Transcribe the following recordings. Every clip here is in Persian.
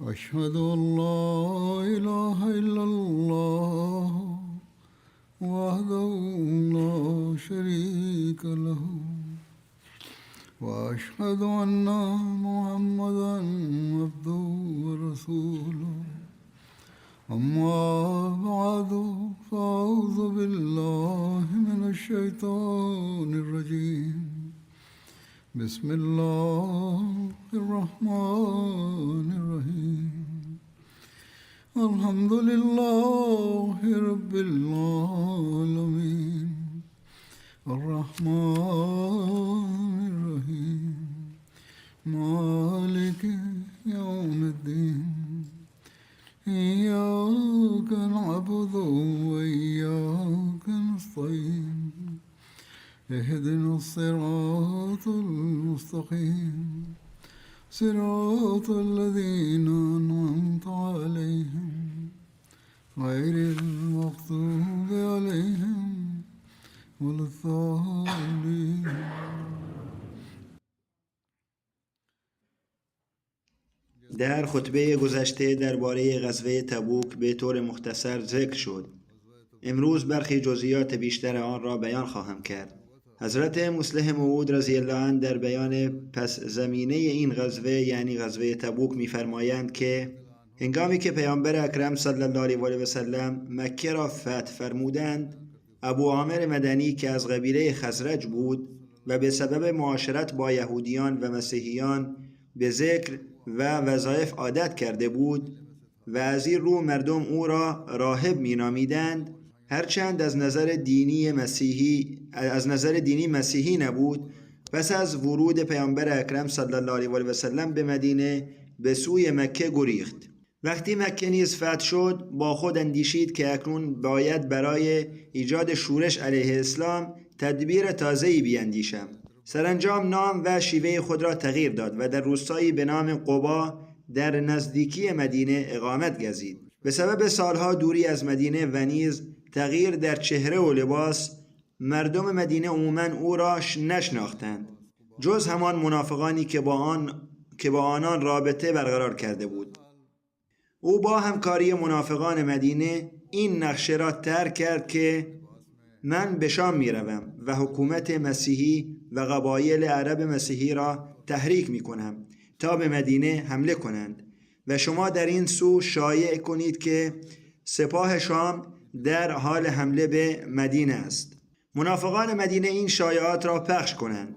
أشهد أن لا إله إلا الله وحده لا شريك له وأشهد أن محمدا عبده ورسوله أما بعد فأعوذ بالله من الشيطان الرجيم بسم الله الرحمن الرحيم الحمد لله رب العالمين الرحمن الرحيم مالك يوم الدين إياك نعبد وإياك نستعين اهدنا الصراط المستقيم صراط الذين أنعمت عليهم غير المغضوب عليهم ولا الضالين. در خطبه گذشته درباره غزوه تبوک به طور مختصر ذکر شد. امروز برخی جزئیات بیشتر آن را بیان خواهم کرد. حضرت مصلح موعود رضی الله عنه در بیان پس زمینه این غزوه یعنی غزوه تبوک می‌فرمایند که هنگامی که پیامبر اکرم صلی الله علیه و سلم مکه را فتح فرمودند، ابو عامر مدنی که از قبیله خزرج بود و به سبب معاشرت با یهودیان و مسیحیان به ذکر و وظایف عادت کرده بود و از این رو مردم او را راهب می‌نامیدند، هرچند از نظر دینی مسیحی نبود، پس از ورود پیامبر اکرم صلی الله علیه و سلم به مدینه به سوی مکه گریخت. وقتی مکه نیز فتح شد، با خود اندیشید که اکنون باید برای ایجاد شورش علیه اسلام تدبیر تازه‌ای بیندیشم. سرانجام نام و شیوه خود را تغییر داد و در روستایی به نام قبا در نزدیکی مدینه اقامت گزید. به سبب سالها دوری از مدینه و نیز تغییر در چهره و لباس، مردم مدینه عموماً او را نشناختند، جز همان منافقانی که با آنان رابطه برقرار کرده بود. او با همکاری منافقان مدینه این نقشه را طرح کرد که من به شام میروم و حکومت مسیحی و قبایل عرب مسیحی را تحریک میکنم تا به مدینه حمله کنند و شما در این سو شایع کنید که سپاه شام در حال حمله به مدینه است. منافقان مدینه این شایعات را پخش کنند.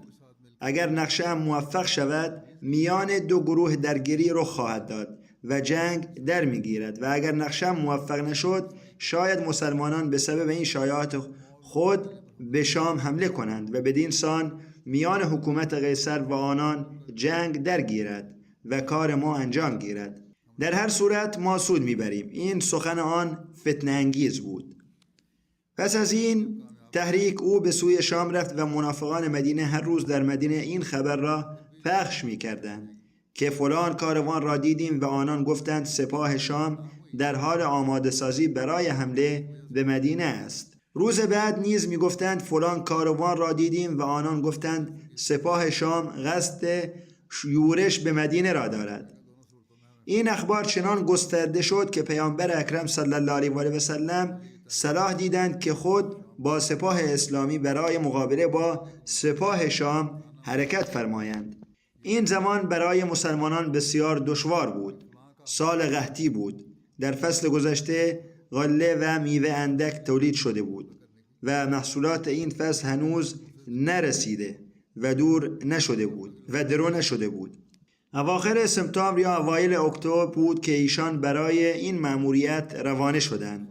اگر نقشه هم موفق شود، میان دو گروه درگیری رخ خواهد داد و جنگ در میگیرد و اگر نقشه هم موفق نشد، شاید مسلمانان به سبب این شایعات خود به شام حمله کنند و بدین سان میان حکومت قیصر و آنان جنگ درگیرد و کار ما انجام گیرد. در هر صورت ما سود میبریم. این سخن آن فتنه انگیز بود. پس از این تحریک او به سوی شام رفت و منافقان مدینه هر روز در مدینه این خبر را پخش میکردند که فلان کاروان را دیدیم و آنان گفتند سپاه شام در حال آماده سازی برای حمله به مدینه است. روز بعد نیز میگفتند فلان کاروان را دیدیم و آنان گفتند سپاه شام قصد یورش به مدینه را دارد. این اخبار چنان گسترده شد که پیامبر اکرم صلی الله علیه و سلم صلاح دیدند که خود با سپاه اسلامی برای مقابله با سپاه شام حرکت فرمایند. این زمان برای مسلمانان بسیار دشوار بود. سال قحطی بود. در فصل گذشته غله و میوه اندک تولید شده بود و محصولات این فصل هنوز نرسیده و درو نشده بود. اواخر سپتامبر یا اوایل اکتبر بود که ایشان برای این مأموریت روانه شدند.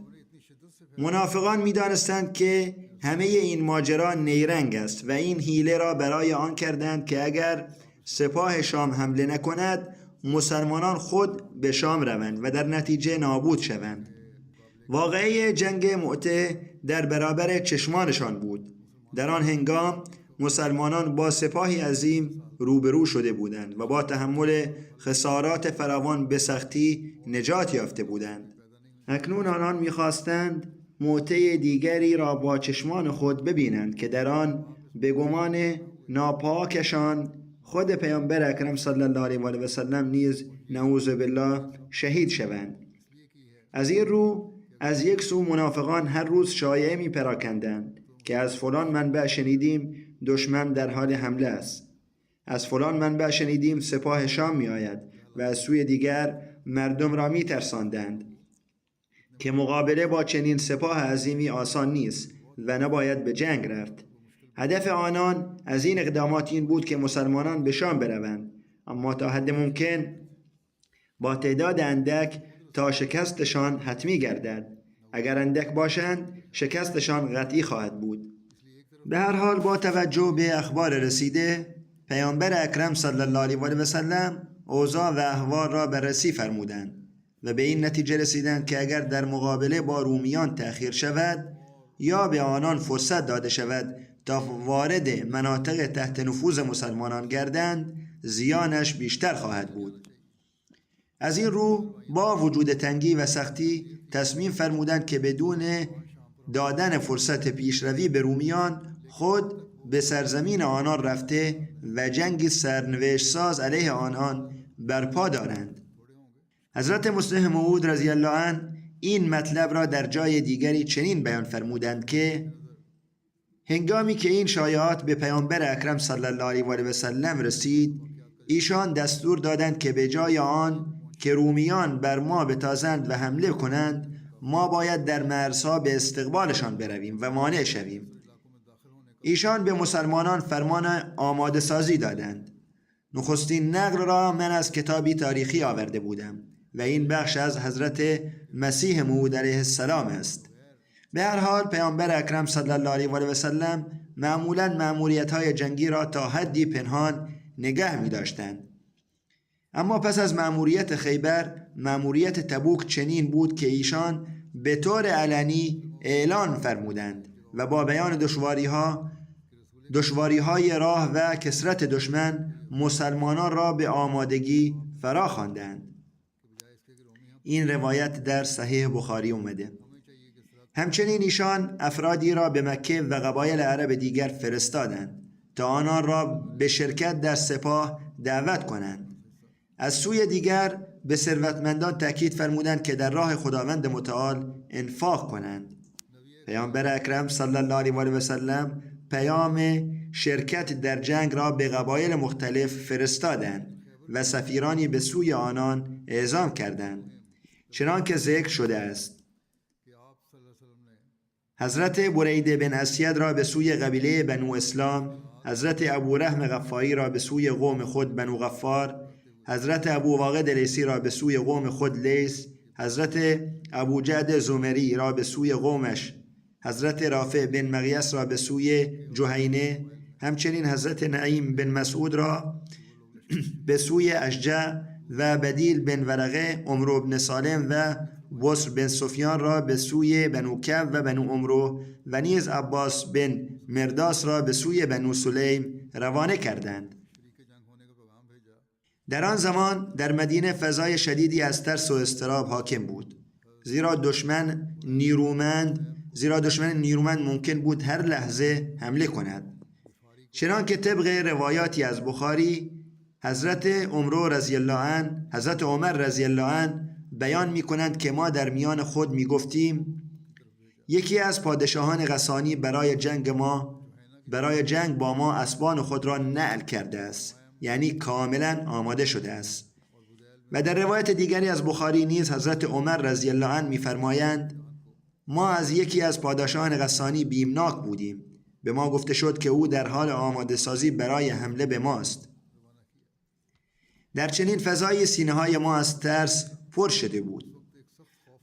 منافقان می‌دانستند که همه این ماجرا نیرنگ است و این حیله را برای آن کردند که اگر سپاه شام حمله نکند، مسلمانان خود به شام روند و در نتیجه نابود شوند. واقعه جنگ مؤته در برابر چشمانشان بود. در آن هنگام مسلمانان با سپاهی عظیم روبرو شده بودند و با تحمل خسارات فراوان به سختی نجات یافته بودند. اکنون آنان می‌خواستند موطع دیگری را با چشمان خود ببینند که در آن به گمان ناپاکشان خود پیامبر اکرم صلی الله علیه و آله و سلم نیز نعوذ بالله شهید شوند. از این رو از یک سو منافقان هر روز شایعه می پراکندند که از فلان منبع شنیدیم دشمن در حال حمله است، از فلان منبع شنیدیم سپاه شام می آید، و از سوی دیگر مردم را می ترساندند که مقابله با چنین سپاه عظیمی آسان نیست و نباید به جنگ رفت. هدف آنان از این اقدامات این بود که مسلمانان به شام بروند، اما تا حد ممکن با تعداد اندک تا شکستشان حتمی گردد. اگر اندک باشند شکستشان قطعی خواهد بود. به هر حال با توجه به اخبار رسیده، پیامبر اکرم صلی الله علیه و آله و سلم اوضاع و احوال را بررسی فرمودند و به این نتیجه رسیدند که اگر در مقابله با رومیان تأخیر شود یا به آنان فرصت داده شود تا وارد مناطق تحت نفوذ مسلمانان گردند، زیانش بیشتر خواهد بود. از این رو با وجود تنگی و سختی تصمیم فرمودند که بدون دادن فرصت پیشروی به رومیان خود به سرزمین آنان رفته و جنگی سرنوشت ساز علیه آنان برپا دارند. حضرت مسلم موعود رضی الله عنه این مطلب را در جای دیگری چنین بیان فرمودند که هنگامی که این شایعات به پیامبر اکرم صلی الله علیه و آله و سلم رسید، ایشان دستور دادند که به جای آن که رومیان بر ما بتازند و حمله کنند، ما باید در مرزها به استقبالشان برویم و مانع شویم. ایشان به مسلمانان فرمان آماده سازی دادند. نخستین نقل را من از کتابی تاریخی آورده بودم و این بخش از حضرت مسیح موعود علیه السلام است. به هر حال پیامبر اکرم صلی الله علیه و آله و سلم معمولاً مأموریت‌های جنگی را تا حدی پنهان نگه می‌داشتند. اما پس از مأموریت خیبر، مأموریت تبوک چنین بود که ایشان به طور علنی اعلان فرمودند و با بیان دشواری‌های راه و کثرت دشمن مسلمانان را به آمادگی فرا خواندند. این روایت در صحیح بخاری اومده. همچنین ایشان افرادی را به مکه و قبایل عرب دیگر فرستادند تا آنان را به شرکت در سپاه دعوت کنند. از سوی دیگر به ثروتمندان تأکید فرمودند که در راه خداوند متعال انفاق کنند. پیامبر اکرم صلی الله علیه و آله و سلم پیام شرکت در جنگ را به قبایل مختلف فرستادند و سفیرانی به سوی آنان اعزام کردند، چنانکه ذکر شده است. حضرت برید بن اسید را به سوی قبیله بنو اسلام، حضرت ابو رحم غفاری را به سوی قوم خود بنو غفار، حضرت ابو واقد لیثی را به سوی قوم خود لیث، حضرت ابو جعد زمری را به سوی قومش، حضرت رافع بن مغیث را به سوی جهینه، همچنین حضرت نعیم بن مسعود را به سوی اشجع و بدیل بن ورقه، عمرو بن سالم و بصر بن سفیان را به سوی بنو کعب و بنو عمرو و نیز عباس بن مرداس را به سوی بنو سلیم روانه کردند. در آن زمان در مدینه فضای شدیدی از ترس و اضطراب حاکم بود، زیرا دشمن نیرومند ممکن بود هر لحظه حمله کند. چنانکه طبق روایاتی از بخاری، حضرت عمر رضی الله عنه بیان می کنند که ما در میان خود می گفتیم یکی از پادشاهان غسانی برای جنگ با ما اسبان خود را نعل کرده است، یعنی کاملا آماده شده است. و در روایت دیگری از بخاری نیز حضرت عمر رضی الله عنه می فرمایند ما از یکی از پادشاهان غسانی بیمناک بودیم، به ما گفته شد که او در حال آماده سازی برای حمله به ماست. در چنین فضای سینه های ما از ترس پر شده بود.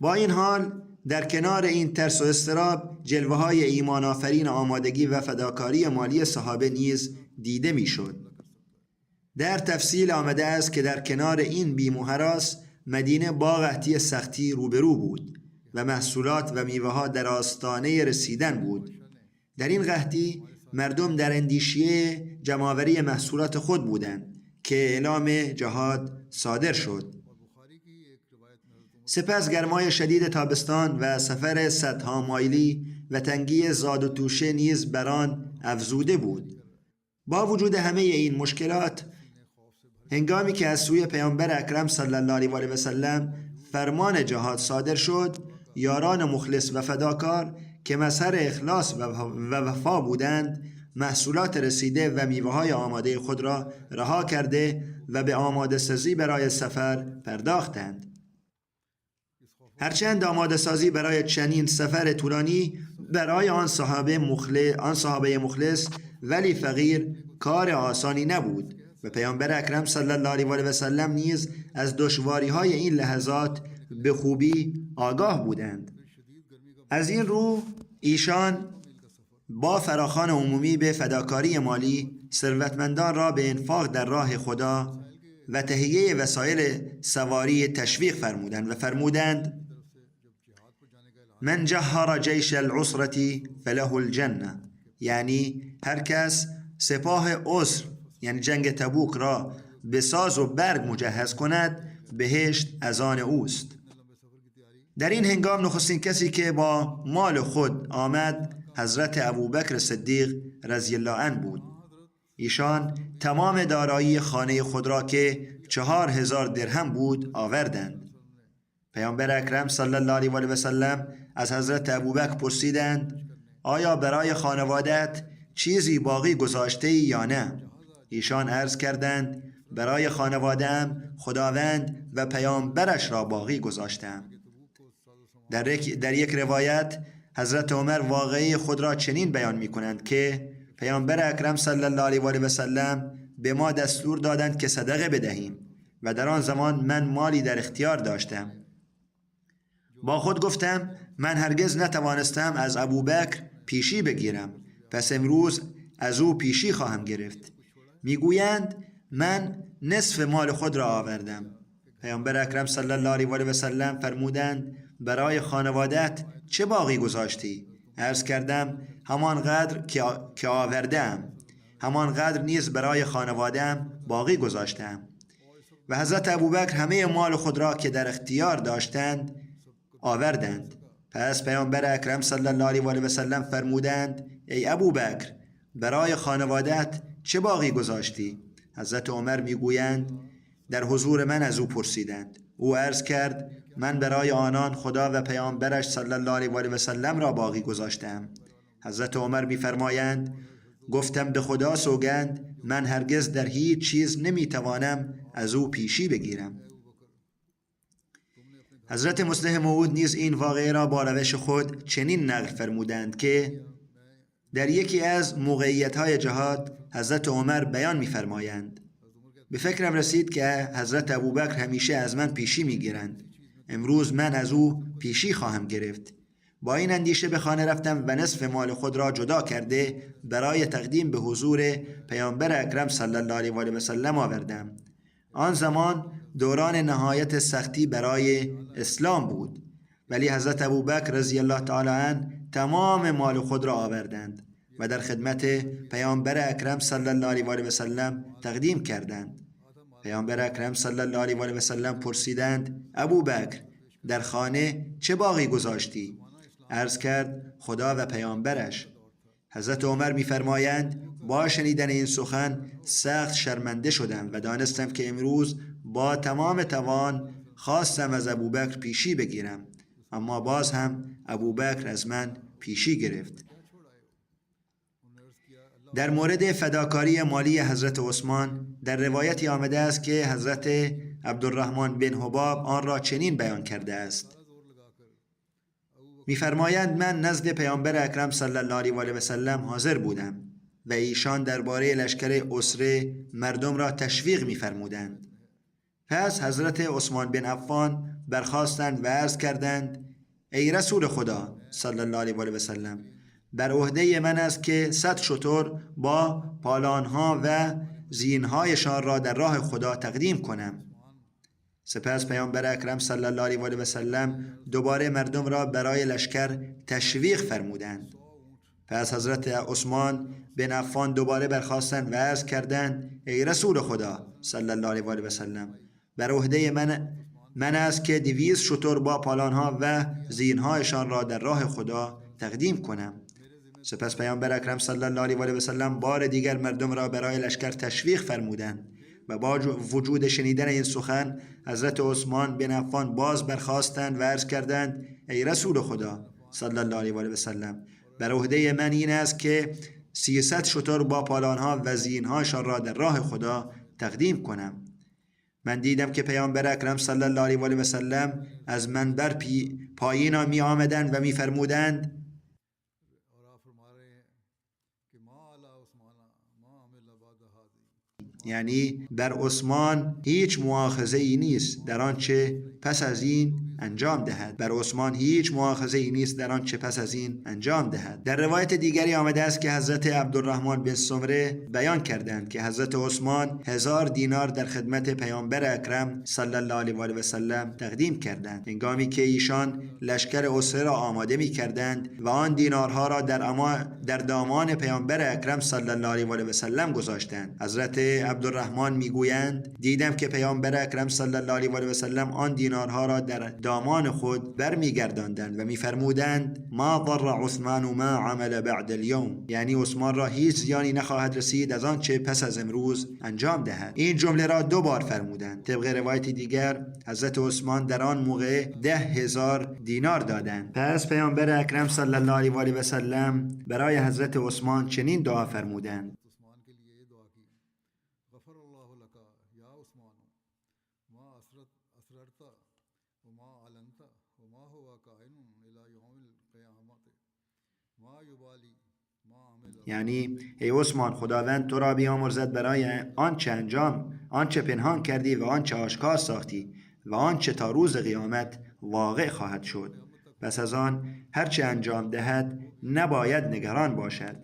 با این حال در کنار این ترس و اضطراب جلوه های ایمان آفرین، آمادگی و فداکاری مالی صحابه نیز دیده می شد. در تفصیل آمده است که در کنار این بیم و هراس مدینه با قحطی سختی روبرو بود و محصولات و میوه ها در آستانه رسیدن بود. در این قحطی مردم در اندیشه جمع‌آوری محصولات خود بودند که اعلام جهاد صادر شد. سپس گرمای شدید تابستان و سفر صدها مایلی و تنگی زاد و توشه نیز بران افزوده بود. با وجود همه این مشکلات هنگامی که از سوی پیامبر اکرم صلی الله علیه و آله و سلم فرمان جهاد صادر شد، یاران مخلص و فداکار که مظهر اخلاص و وفا بودند، محصولات رسیده و میوه‌های آماده خود را رها کرده و به آماده سازی برای سفر پرداختند. هرچند آماده سازی برای چنین سفر طولانی برای آن صحابه مخلص ولی فقیر کار آسانی نبود و پیامبر اکرم صلی الله علیه و آله و سلم نیز از دشواری‌های این لحظات به خوبی آگاه بودند. از این رو ایشان با فراخوان عمومی به فداکاری مالی ثروتمندان را به انفاق در راه خدا و تهیه وسایل سواری تشویق فرمودند و فرمودند: من جهر جیش العسرة فله الجنه، یعنی هر کس سپاه عسر یعنی جنگ تبوک را به ساز و برگ مجهز کند، بهشت از آن اوست. در این هنگام نخستین کسی که با مال خود آمد حضرت ابوبکر صدیق رضی الله عنه بود. ایشان تمام دارایی خانه خود را که 4000 درهم بود آوردند. پیامبر اکرم صلی الله علیه و آله و سلم از حضرت ابوبکر پرسیدند: آیا برای خانوادت چیزی باقی گذاشته یا نه؟ ایشان عرض کردند: برای خانواده‌ام خداوند و پیامبرش را باقی گذاشتم. در یک روایت حضرت عمر واقعه خود را چنین بیان می کنند که پیامبر اکرم صلی الله علیه و آله و سلم به ما دستور دادند که صدقه بدهیم و در آن زمان من مالی در اختیار داشتم. با خود گفتم من هرگز نتوانستم از ابوبکر پیشی بگیرم، پس امروز از او پیشی خواهم گرفت. میگویند من نصف مال خود را آوردم. پیامبر اکرم صلی الله علیه و آله و سلم فرمودند: برای خانوادت چه باقی گذاشتی؟ عرض کردم همان قدر که آوردم، همان قدر نیز برای خانواده‌ام باقی گذاشتم. و حضرت ابوبکر همه مال خود را که در اختیار داشتند آوردند. پس پیامبر اکرم صلی الله علیه و آله و سلم فرمودند: ای ابوبکر، برای خانوادت چه باقی گذاشتی؟ حضرت عمر میگویند در حضور من از او پرسیدند. او عرض کرد من برای آنان خدا و پیامبرش صلی الله علیه و آله و سلم را باقی گذاشتم. حضرت عمر میفرمایند گفتم به خدا سوگند من هرگز در هیچ چیز نمیتوانم از او پیشی بگیرم. حضرت مصلح موعود نیز این واقعه را با روش خود چنین نقل فرمودند که در یکی از موقعیت‌های جهاد حضرت عمر بیان می‌فرمایند: به فکرم رسید که حضرت ابوبکر همیشه از من پیشی می‌گیرند. امروز من از او پیشی خواهم گرفت. با این اندیشه به خانه رفتم و نصف مال خود را جدا کرده برای تقدیم به حضور پیامبر اکرم صلی الله علیه و آله و سلم آوردم. آن زمان دوران نهایت سختی برای اسلام بود، ولی حضرت ابوبکر رضی الله تعالی عنه تمام مال خود را آوردند و در خدمت پیامبر اکرم صلی الله علیه و آله و سلم تقدیم کردند. پیامبر اکرم صلی الله علیه و آله و سلم پرسیدند: ابوبکر، در خانه چه باقی گذاشتی؟ عرض کرد خدا و پیامبرش. حضرت عمر می‌فرمایند با شنیدن این سخن سخت شرمنده شدم و دانستم که امروز با تمام توان خواستم از ابوبکر پیشی بگیرم، اما باز هم ابوبکر از من پیشی گرفت. در مورد فداکاری مالی حضرت عثمان در روایتی آمده است که حضرت عبدالرحمن بن حباب آن را چنین بیان کرده است: می‌فرمایند من نزد پیامبر اکرم صلی الله علیه و آله و سلم حاضر بودم و ایشان درباره لشکر اسره مردم را تشویق می‌فرمودند. پس حضرت عثمان بن عفان برخاستند و عرض کردند: ای رسول خدا صلی الله علیه و آله و سلم، بر عهده من است که 100 شتر با پالانها و زینهایشان را در راه خدا تقدیم کنم. سپس پیامبر اکرم صلی الله علیه و آله و سلم دوباره مردم را برای لشکر تشویق فرمودند. پس حضرت عثمان بن عفان دوباره برخاستند و عرض کردند: ای رسول خدا صلی الله علیه و آله و سلم، بر عهده من است که 200 شتر با پالانها و زینهایشان را در راه خدا تقدیم کنم. سپس پیامبر اکرم صلی الله علیه و آله و سلم بار دیگر مردم را برای لشکر تشویق فرمودند و با وجود شنیدن این سخن حضرت عثمان بن عفان باز برخاستند و عرض کردند ای رسول خدا صلی الله علیه و آله و سلم، بر عهده من این است که 300 شتر با پالانها و زینهاشان را در راه خدا تقدیم کنم. من دیدم که پیامبر اکرم صلی الله علیه و آله و سلم از منبر پایین می آمدند و می فرمودند یعنی بر عثمان هیچ مؤاخذه‌ای نیست در آنچه پس از این انجام دهد. بر عثمان هیچ مؤاخذه‌ای نیست در آنچه پس از این انجام دهد. در روایت دیگری آمده است که حضرت عبدالرحمن بن سمره بیان کردند که حضرت عثمان 1000 دینار در خدمت پیامبر اکرم صلی الله علیه و آله و سلم تقدیم کردند هنگامی که ایشان لشکر اسره را آماده می کردند و آن دینارها را در دامان پیامبر اکرم صلی الله علیه و آله و سلم گذاشتند. حضرت عبدالرحمن میگویند دیدم که پیامبر اکرم صلی الله علیه و آله و سلم آن دینارها را در دامان خود برمیگرداندند و میفرمودند ما ضر عثمان ما عمل بعد اليوم، یعنی عثمان را هیچ زیانی نخواهد رسید از آن چه پس از امروز انجام دهد. این جمله را 2 بار فرمودند. طبق روایت دیگر حضرت عثمان در آن موقع 10,000 دینار دادند. پس پیامبر اکرم صلی الله علیه و آله و سلم برای حضرت عثمان چنین دعا فرمودند یعنی ای عثمان، خداوند تو را بیامرزد برای آنچه پنهان کردی و آنچه آشکار ساختی و آنچه تا روز قیامت واقع خواهد شد. پس از آن هرچه انجام دهد نباید نگران باشد.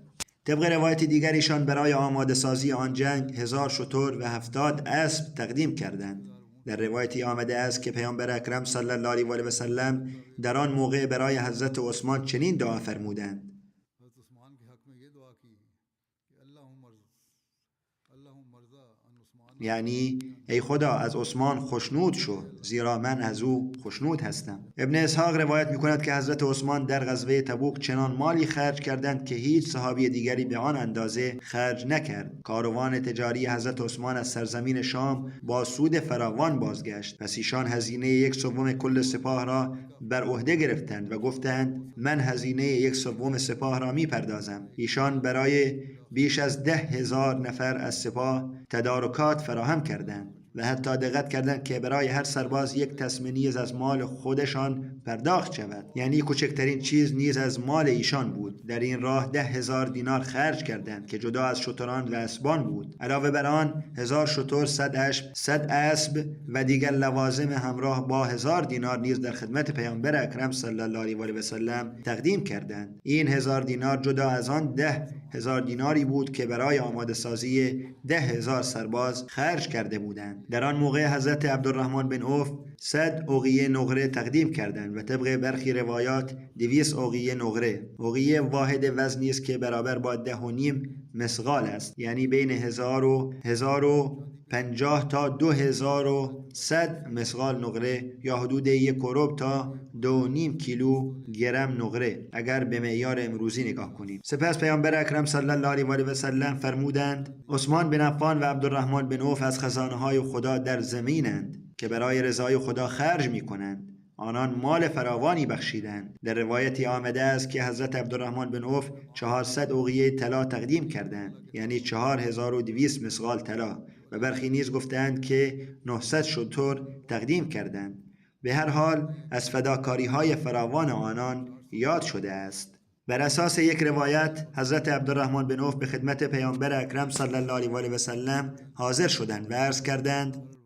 طبق روایت دیگریشان برای آماده سازی آن جنگ 1000 شتر و 70 اسب تقدیم کردند. در روایتی آمده است که پیامبر اکرم صلی الله علیه و آله و سلم در آن موقع برای حضرت عثمان چنین دعا فرمودند یعنی ای خدا از عثمان خوشنود شو زیرا من از او خوشنود هستم. ابن اسحاق روایت می کند که حضرت عثمان در غزوه تبوک چنان مالی خرج کردند که هیچ صحابی دیگری به آن اندازه خرج نکرد. کاروان تجاری حضرت عثمان از سرزمین شام با سود فراوان بازگشت. پس ایشان هزینه 1/3 کل سپاه را بر عهده گرفتند و گفتند من هزینه 1/3 سپاه را می پردازم. ایشان برای بیش از 10,000 نفر از سپاه تدارکات فراهم کردند و حتی دقت کردند که برای هر سرباز 1 تسمه نیز از مال خودشان پرداخت شود، یعنی کوچکترین چیز نیز از مال ایشان بود. در این راه 10,000 دینار خرج کردند که جدا از شتران و اسبان بود. علاوه بر آن 1000 شتر، 100 اسب و دیگر لوازم همراه با 1000 دینار نیز در خدمت پیامبر اکرم صلی الله علیه و آله و سلم تقدیم کردند. این 1000 دینار جدا از آن 10,000 دیناری بود که برای آماده سازی 10,000 سرباز خرج کرده بودند. در آن موقع حضرت عبدالرحمن بن عوف 100 اوقیه نقره تقدیم کردند و طبق برخی روایات 200 اوقیه نقره. اوقیه واحد وزنی است که برابر با 10.5 مسقال است، یعنی بین 1050 تا 2100 مسقال نقره یا حدود 1 کروب تا 2.5 کیلو گرم نقره اگر به معیار امروزی نگاه کنیم. سپس پیامبر اکرم صلی الله علیه و آله و سلم فرمودند عثمان بن عفان و عبدالرحمن بن عوف از خزانه‌های خدا در زمینند که برای رضای خدا خرج می‌کنند. آنان مال فراوانی بخشیدند. در روایتی آمده است که حضرت عبدالرحمن بن عوف 400 اوقیه طلا تقدیم کردند، یعنی 4200 مسقال طلا، و برخی نیز گفتند که 900 شتر تقدیم کردند. به هر حال از فداکاری‌های فراوان آنان یاد شده است. بر اساس یک روایت حضرت عبدالرحمن بن عوف به خدمت پیامبر اکرم صلی الله علیه و آله و سلم حاضر شدند و عرض کردند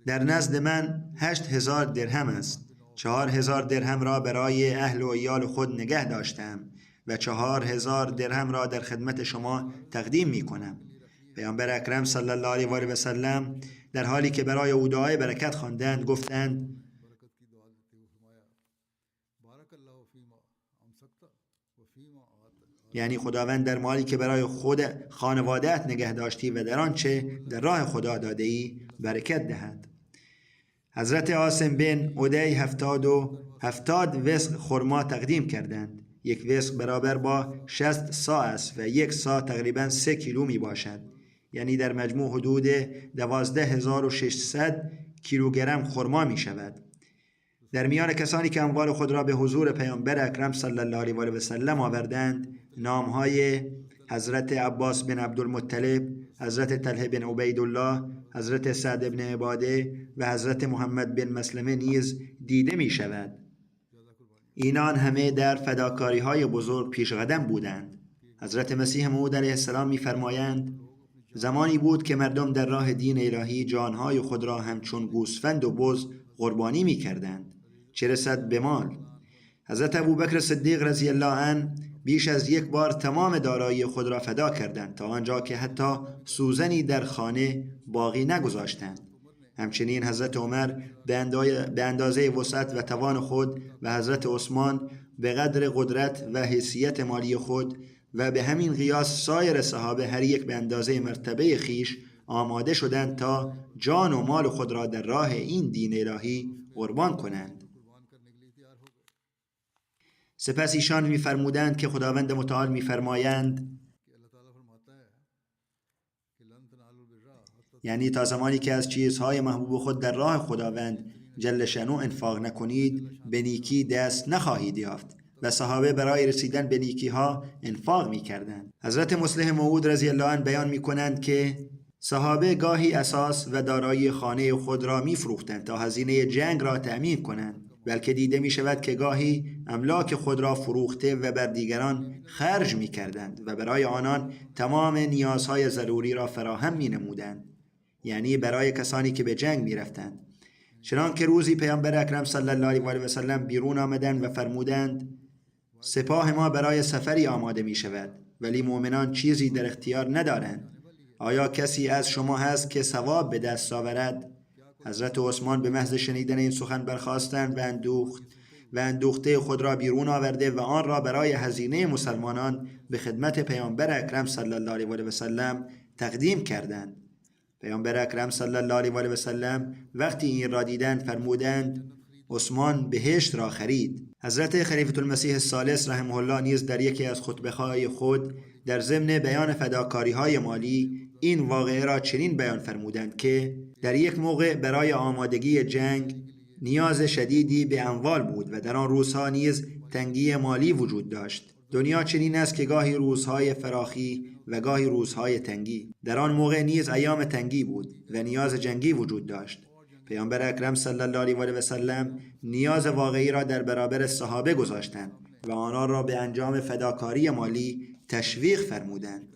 در نزد من 8000 درهم است. 4000 درهم را برای اهل و عیال خود نگه داشتم و 4000 درهم را در خدمت شما تقدیم می کنم. پیامبر اکرم صلی الله علیه و آله و سلم در حالی که برای او دعای برکت خواندند گفتند یعنی خداوند در مالی که برای خود خانواده‌ات نگه داشتی و در آنچه در راه خدا داده ای برکت دهد. حضرت عاصم بن عدی 70 وسق خرما تقدیم کردند. 1 وسق برابر با 60 صاع است و 1 صاع تقریبا 3 کیلو می باشد. یعنی در مجموع حدود 12600 کیلوگرم خرما می شود. در میان کسانی که اموال خود را به حضور پیامبر اکرم صلی الله علیه و سلم آوردند نامهای حضرت عباس بن عبدالمطلب، حضرت طلحه بن عبیدالله، حضرت سعد بن عباده و حضرت محمد بن مسلمه نیز دیده می شود. اینان همه در فداکاری های بزرگ پیش قدم بودند. حضرت مسیح موعود علیه السلام می فرمایند زمانی بود که مردم در راه دین الهی جانهای خود را همچون گوسفند و بز قربانی می کردند، چه رسد به مال. حضرت ابوبکر صدیق رضی الله عنه بیش از یک بار تمام دارایی خود را فدا کردند تا آنجا که حتی سوزنی در خانه باقی نگذاشتند. همچنین حضرت عمر به اندازه وسعت و توان خود و حضرت عثمان به قدر قدرت و حیثیت مالی خود و به همین قیاس سایر صحابه هر یک به اندازه مرتبه خیش آماده شدند تا جان و مال خود را در راه این دین الهی قربان کنند. سپس ایشان می‌فرمودند که خداوند متعال می‌فرمایند یعنی تا زمانی که از چیزهای محبوب خود در راه خداوند جل شأنه انفاق نکنید به نیکی دست نخواهید یافت. و صحابه برای رسیدن به نیکی‌ها انفاق می‌کردند. حضرت مصلح موعود رضی الله عنه بیان می‌کنند که صحابه گاهی اساس و دارایی خانه خود را می‌فروختند تا هزینه جنگ را تأمین کنند، بلکه دیده می‌شود که گاهی املاک خود را فروخته و بر دیگران خرج می‌کردند و برای آنان تمام نیازهای ضروری را فراهم می‌نمودند، یعنی برای کسانی که به جنگ می‌رفتند. چنانکه روزی پیامبر اکرم صلی الله علیه و سلم بیرون آمدند و فرمودند سپاه ما برای سفری آماده می شود ولی مؤمنان چیزی در اختیار ندارند. آیا کسی از شما هست که ثواب به دست آورد؟ حضرت عثمان به محض شنیدن این سخن برخاستند و اندوخته خود را بیرون آورده و آن را برای هزینه مسلمانان به خدمت پیامبر اکرم صلی الله علیه و سلم تقدیم کردند. پیامبر اکرم صلی الله علیه و سلم وقتی این را دیدند فرمودند عثمان بهشت را خرید. حضرت خلیفة المسیح الثالث رحمه الله نیز در یکی از خطبه‌های خود در ضمن بیان فداکاری‌های مالی این واقعه را چنین بیان فرمودند که در یک موقع برای آمادگی جنگ نیاز شدیدی به اموال بود و در آن روزها نیز تنگی مالی وجود داشت. دنیا چنین است که گاهی روزهای فراخی و گاهی روزهای تنگی. در آن موقع نیز ایام تنگی بود و نیاز جنگی وجود داشت. پیامبر اکرم صلی الله علیه و سلم نیاز واقعی را در برابر صحابه گذاشتند و آنها را به انجام فداکاری مالی تشویق فرمودند.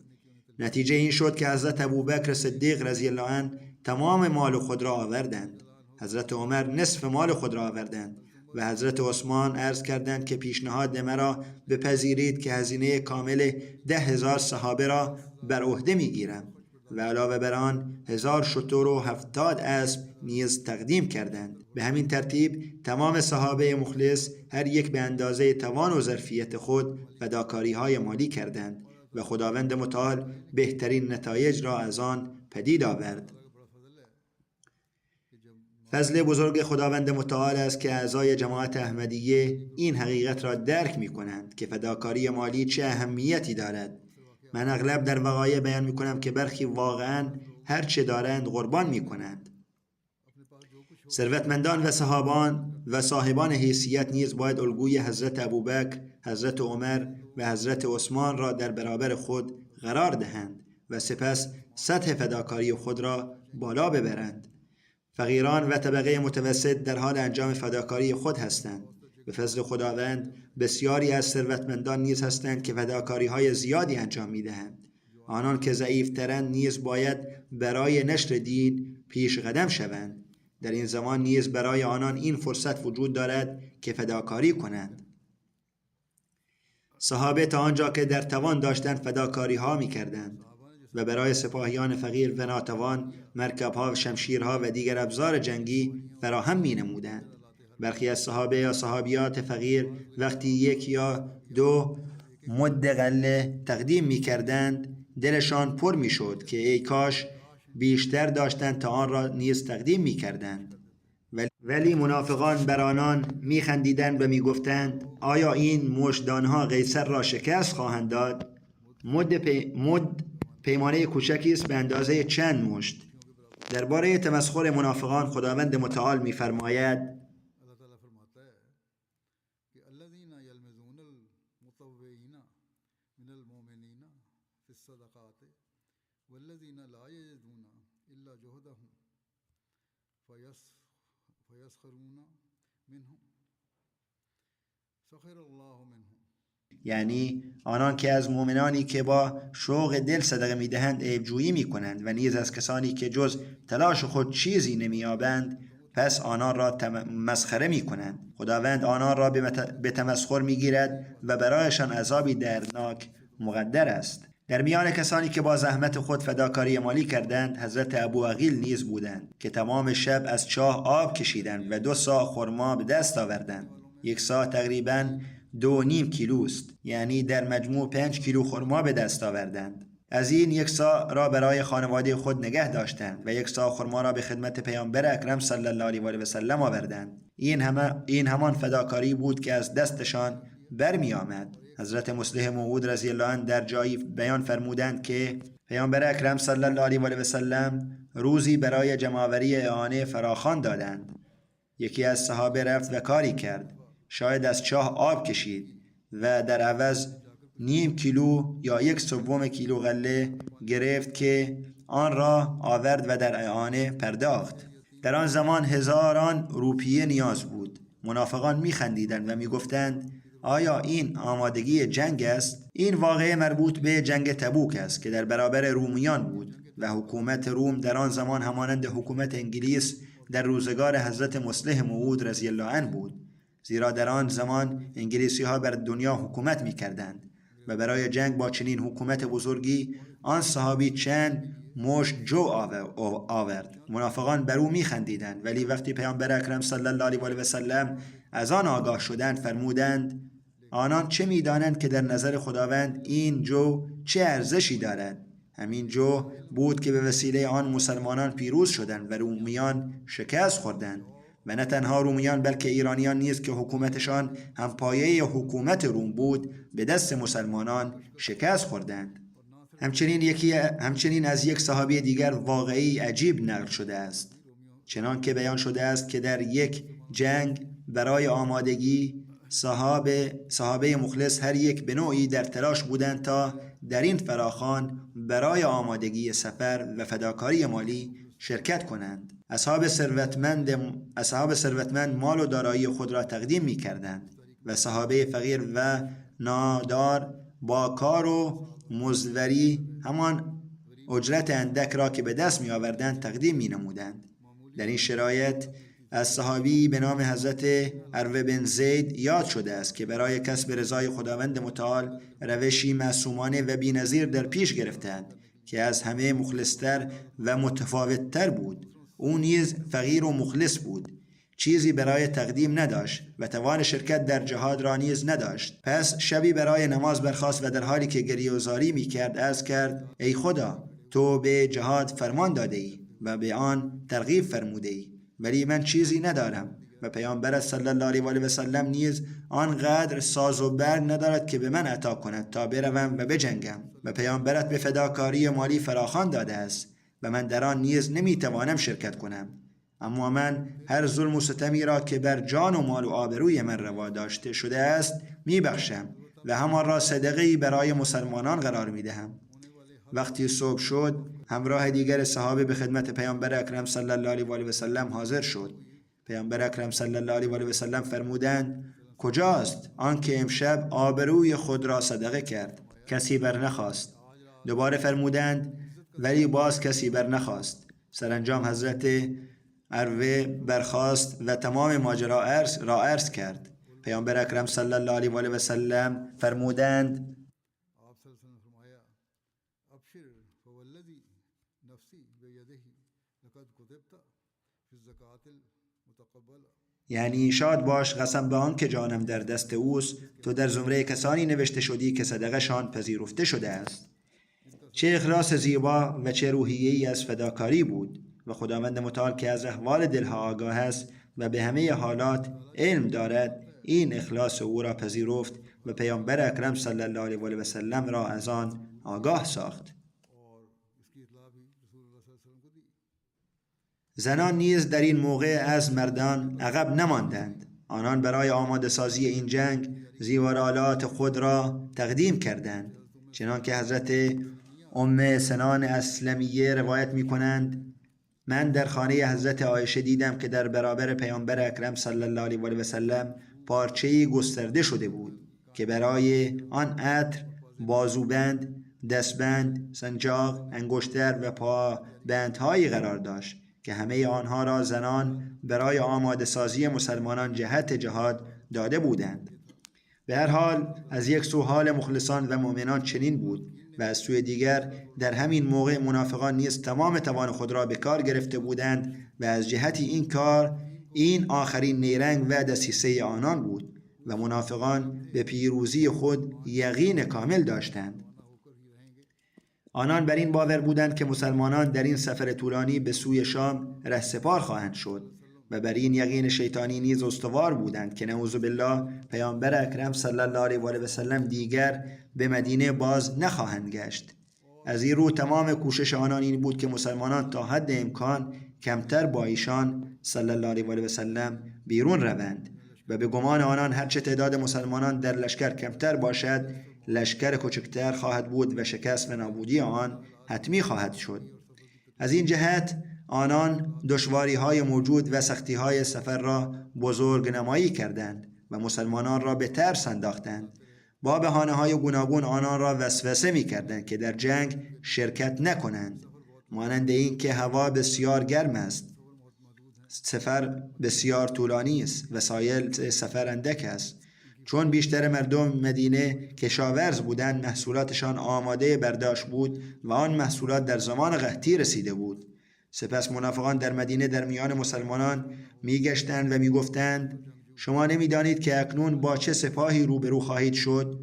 نتیجه این شد که حضرت ابوبکر صدیق رضی الله عنه تمام مال خود را آوردند، حضرت عمر نصف مال خود را آوردند و حضرت عثمان عرض کردند که پیشنهاد مرا بپذیرید که هزینه کامل 10,000 صحابه را بر عهده میگیرم و علاوه بر آن 1000 شتر و 70 اسب نیز تقدیم کردند. به همین ترتیب تمام صحابه مخلص هر یک به اندازه توان و ظرفیت خود فداکاری های مالی کردند و خداوند متعال بهترین نتایج را از آن پدید آورد. فضل بزرگ خداوند متعال است که اعضای جماعت احمدیه این حقیقت را درک می کنند که فداکاری مالی چه اهمیتی دارد. من اغلب در وقایع بیان می کنم که برخی واقعا هر چه دارند قربان می کنند. ثروتمندان و صاحبان حیثیت نیز باید الگوی حضرت ابوبکر، حضرت عمر و حضرت عثمان را در برابر خود قرار دهند و سپس سطح فداکاری خود را بالا ببرند. فقیران و طبقه متوسط در حال انجام فداکاری خود هستند. به فضل خداوند بسیاری از ثروتمندان نیز هستند که فداکاری‌های زیادی انجام می‌دهند. آنان که ضعیف‌ترند نیز باید برای نشر دین پیش قدم شوند. در این زمان نیز برای آنان این فرصت وجود دارد که فداکاری کنند. صحابه تا آنجا که در توان داشتند فداکاری‌ها می‌کردند و برای سپاهیان فقیر و ناتوان مرکب‌ها و شمشیرها و دیگر ابزار جنگی فراهم می‌نمودند. برخی از صحابه یا صحابیات فقیر وقتی 1 یا 2 مد غله تقدیم می‌کردند دلشان پر می‌شد که ای کاش بیشتر داشتند تا آن را نیز تقدیم می‌کردند. ولی منافقان بر آنان می‌خندیدند و می‌گفتند آیا این مژدان‌ها قیصر را شکست خواهند داد؟ مد پیمانه کوچکی است به اندازه چند مشت. درباره تمسخر منافقان خداوند متعال می‌فرماید: اللہ تعالیٰ فرماتا ہے کہ الذین یلمزون المطوعین من المؤمنین فی الصدقات والذین لا یجدون الا جهدهم فیسخرون منهم سخر الله منهم. یعنی آنان که از مؤمنانی که با شوق دل صدقه میدهند عیبجویی میکنند و نیز از کسانی که جز تلاش خود چیزی نمییابند پس آنان را مسخره میکنند. خداوند آنان را به تمسخر میگیرد و برایشان عذابی دردناک مقدر است. در میان کسانی که با زحمت خود فداکاری مالی کردند حضرت ابو عقیل نیز بودند که تمام شب از چاه آب کشیدند و 2 صاع خرما به دست آوردند. 1 صاع تقریباً 2.5 کیلوست، یعنی در مجموع 5 کیلو خرما به دست آوردند. از این 1 صاع را برای خانواده خود نگه داشتند و 1 صاع خرما را به خدمت پیامبر اکرم صلی الله علیه و سلم آوردند. این همان فداکاری بود که از دستشان برمی آمد. حضرت مصلح موعود رضی الله عنه در جایی بیان فرمودند که پیامبر اکرم صلی الله علیه و سلم روزی برای جمع‌آوری اعانه فراخوان دادند. یکی از صحابه رفت و کاری کرد، شاید از چاه آب کشید و در عوض 0.5 کیلو یا 1/3 کیلو غله گرفت که آن را آورد و در اعانه پرداخت. در آن زمان هزاران روپیه نیاز بود. منافقان می‌خندیدند و می‌گفتند آیا این آمادگی جنگ است؟ این واقعه مربوط به جنگ تبوک است که در برابر رومیان بود و حکومت روم در آن زمان همانند حکومت انگلیس در روزگار حضرت مصلح موعود رضی الله عنه بود، زیرا در آن زمان انگلیسی ها بر دنیا حکومت می کردند و برای جنگ با چنین حکومت بزرگی آن صحابی چند مشت جو آورد. منافقان بر او می خندیدند، ولی وقتی پیامبر اکرم صلی الله علیه و سلم از آن آگاه شدند فرمودند آنان چه می دانند که در نظر خداوند این جو چه ارزشی دارد؟ همین جو بود که به وسیله آن مسلمانان پیروز شدند و رومیان شکست خوردند و نه تنها رومیان بلکه ایرانیان نیز که حکومتشان هم پایه حکومت روم بود به دست مسلمانان شکست خوردند. همچنین از یک صحابی دیگر واقعی عجیب نقل شده است، چنان که بیان شده است که در یک جنگ برای آمادگی صحابه مخلص هر یک به نوعی در تلاش بودند تا در این فراخوان برای آمادگی سفر و فداکاری مالی شرکت کنند. اصحاب ثروتمند مال و دارایی خود را تقدیم می کردند و صحابه فقیر و نادار با کار و مزدوری همان اجرت اندک را که به دست می آوردند تقدیم می نمودند. در این شرایط از صحابی به نام حضرت عروه بن زید یاد شده است که برای کسب رضای خداوند متعال روشی معصومانه و بی‌نظیر در پیش گرفتند که از همه مخلصتر و متفاوتتر بود. او نیز فقیر و مخلص بود، چیزی برای تقدیم نداشت و توان شرکت در جهاد را نیز نداشت. پس شبی برای نماز برخاست و در حالی که گریه‌وزاری می‌کرد عرض کرد ای خدا، تو به جهاد فرمان داده ای و به آن ترغیب فرموده ای، ولی من چیزی ندارم و پیامبر صلی الله علیه و سلم نیز آنقدر ساز و برگ ندارد که به من عطا کند تا بروم و بجنگم و پیامبرت به فداکاری مالی فراخوان داده است و من در آن نیز نمیتوانم شرکت کنم. اما من هر ظلم و ستمی را که بر جان و مال و آبروی من روا داشته شده است میبخشم و همان را صدقه‌ای برای مسلمانان قرار میدهم. وقتی صبح شد همراه دیگر صحابه به خدمت پیامبر اکرم صلی الله علیه و سلم حاضر شد. پیامبر اکرم صلی الله علیه و سلم فرمودند کجاست آن که امشب آبروی خود را صدقه کرد؟ کسی برنخواست. دوباره فرمودند ولی باز کسی برنخواست. سرانجام حضرت عروه برخاست و تمام ماجرا را عرض کرد. پیامبر اکرم صلی الله علیه و سلم فرمودند یعنی شاد باش، قسم به آن که جانم در دست اوست، تو در زمره کسانی نوشته شدی که صدقه‌شان پذیرفته شده است. چه اخلاص زیبا و چه روحیه‌ای از فداکاری بود و خداوند متعال که از احوال دلها آگاه است و به همه حالات علم دارد این اخلاص او را پذیرفت و پیامبر اکرم صلی الله علیه و سلم را از آن آگاه ساخت. زنان نیز در این موقع از مردان عقب نماندند. آنان برای آماده سازی این جنگ زیورالات خود را تقدیم کردند، چنانکه حضرت ام سنان اسلمیه روایت می کنند: من در خانه حضرت عایشه دیدم که در برابر پیامبر اکرم صلی الله علیه و سلم پارچه‌ای گسترده شده بود که برای آن عطر بازوبند، دستبند، سنجاق، انگشتر و پابندهایی قرار داشت که همه آنها را زنان برای آماده سازی مسلمانان جهت جهاد داده بودند. به هر حال از یک سو حال مخلصان و مؤمنان چنین بود و از سوی دیگر در همین موقع منافقان نیز تمام توان خود را به کار گرفته بودند و از جهتی این کار این آخرین نیرنگ و دسیسه آنان بود و منافقان به پیروزی خود یقین کامل داشتند. آنان بر این باور بودند که مسلمانان در این سفر طولانی به سوی شام رهسپار خواهند شد و بر این یقین شیطانی نیز استوار بودند که نعوذ بالله پیامبر اکرم صلی الله علیه و سلم دیگر به مدینه باز نخواهند گشت. از این رو تمام کوشش آنان این بود که مسلمانان تا حد امکان کمتر با ایشان صلی الله علیه و سلم بیرون روند و به گمان آنان هرچه تعداد مسلمانان در لشکر کمتر باشد لشکر کوچکتر خواهد بود و شکست و نابودی آن حتمی خواهد شد. از این جهت آنان دشواری‌های موجود و سختی‌های سفر را بزرگ نمایی کردند و مسلمانان را به ترس انداختند. با بهانه‌های گوناگون آنان را وسوسه می‌کردند که در جنگ شرکت نکنند، مانند این که هوا بسیار گرم است، سفر بسیار طولانی است، وسایل سفر اندک است. چون بیشتر مردم مدینه کشاورز بودند، محصولاتشان آماده برداشت بود و آن محصولات در زمان قحطی رسیده بود. سپس منافقان در مدینه در میان مسلمانان میگشتند و میگفتند: شما نمیدانید که اکنون با چه سپاهی روبرو خواهید شد؟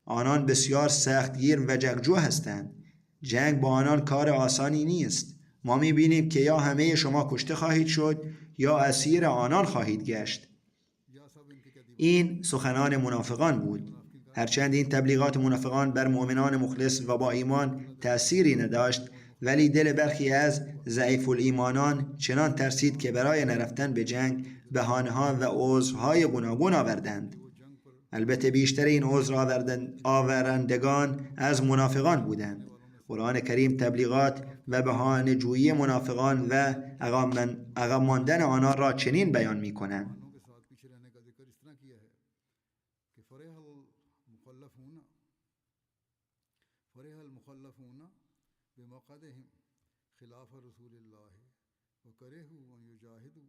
آنان بسیار سختگیر و جنگجو هستند. جنگ با آنان کار آسانی نیست. ما میبینیم که یا همه شما کشته خواهید شد یا اسیر آنان خواهید گشت. این سخنان منافقان بود. هرچند این تبلیغات منافقان بر مؤمنان مخلص و با ایمان تأثیری نداشت، ولی دل برخی از ضعیف الایمانان چنان ترسید که برای نرفتن به جنگ بهانه‌ها و عذرهای گوناگون آوردند. البته بیشتر این عذر آورندگان از منافقان بودند. قرآن کریم تبلیغات و بهانه جویی منافقان و عقب ماندن آنان را چنین بیان می کنند: خلاف رسول الله وكرهوا أن يجاهدوا